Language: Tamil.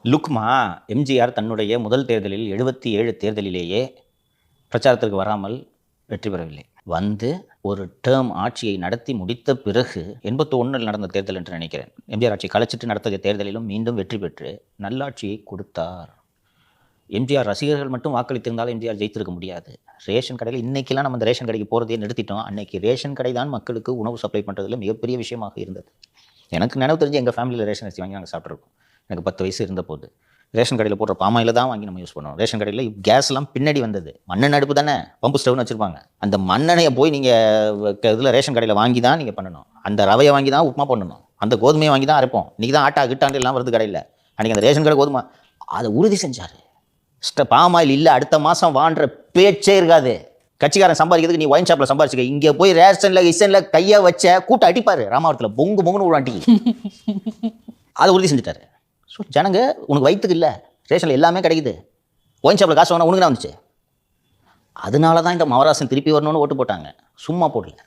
லுக்மா எம்ஜிஆர் தன்னுடைய முதல் தேர்தலில் 77 தேர்தலிலேயே பிரச்சாரத்திற்கு வராமல் வெற்றி பெறவில்லை. வந்து ஒரு டேர்ம் ஆட்சியை நடத்தி முடித்த பிறகு 81 நடந்த தேர்தல் என்று நினைக்கிறேன். எம்ஜிஆர் ஆட்சி கலைச்சிட்டு நடத்திய தேர்தலிலும் மீண்டும் வெற்றி பெற்று நல்லாட்சியை கொடுத்தார். எம்ஜிஆர் ரசிகர்கள் மட்டும் வாக்களித்திருந்தாலும் எம்ஜிஆர் ஜெயித்திருக்க முடியாது. ரேஷன் கடையில் இன்றைக்கெல்லாம் நம்ம அந்த ரேஷன் கடைக்கு போகிறதே நிறுத்திட்டோம். அன்னைக்கு ரேஷன் கடை தான் மக்களுக்கு உணவு சப்ளை பண்ணுறதுல மிகப்பெரிய விஷயமாக இருந்தது. எனக்கு நினைவு தெரிஞ்சு எங்கள் ஃபேமிலியில் ரேஷன் அரிசி வாங்கி நாங்கள் சாப்பிட்ருக்கோம். எனக்கு 10 வயசு இருந்த போது ரேஷன் கடையில் போடுற பாமாயில் தான் வாங்கி நம்ம யூஸ் பண்ணுவோம். ரேஷன் கடையில் கேஸ்லாம் பின்னாடி வந்தது. மண்ணெண்ணெய் அடுப்பு தானே, பம்பு ஸ்டவ்னு வச்சுருப்பாங்க. அந்த மண்ணெண்ணையை போய் நீங்கள் இதில் ரேஷன் கடையில் வாங்கி தான் நீங்கள் பண்ணணும். அந்த ரவையை வாங்கி தான் உப்புமா பண்ணணும். அந்த கோதுமையை வாங்கி தான் அரைப்போம். இன்றைக்கி தான் ஆட்டா கிட்டாண்டு எல்லாம் வருது கடையில். அன்றைக்கி அந்த ரேஷன் கடை கோதுமை அதை உறுதி செஞ்சார். பாமாயில் இல்லை அடுத்த மாதம் வான்ற பேச்சே இருக்காது. கட்சிக்காரன் சம்பாதிக்கிறதுக்கு நீ ஒயின் ஷாப்பில் சம்பாதிச்சுக்க, இங்கே போய் ரேஷனில் கையை வச்ச கூட்ட அடிப்பார். ராமாவரத்தில் பொங்கு பொங்குன்னு ஒரு அடி அதை உறுதி செஞ்சுட்டாரு. ஸோ ஜனங்க உனக்கு வயிற்றுக்கு இல்லை, ரேஷனில் எல்லாமே கிடைக்குது, ஒயின் ஷாப்பில் காசு வாங்கினா உனக்கு தான் வந்துச்சு. அதனால தான் இந்த மவராசன் திருப்பி வரணும்னு ஓட்டு போட்டாங்க, சும்மா போடல.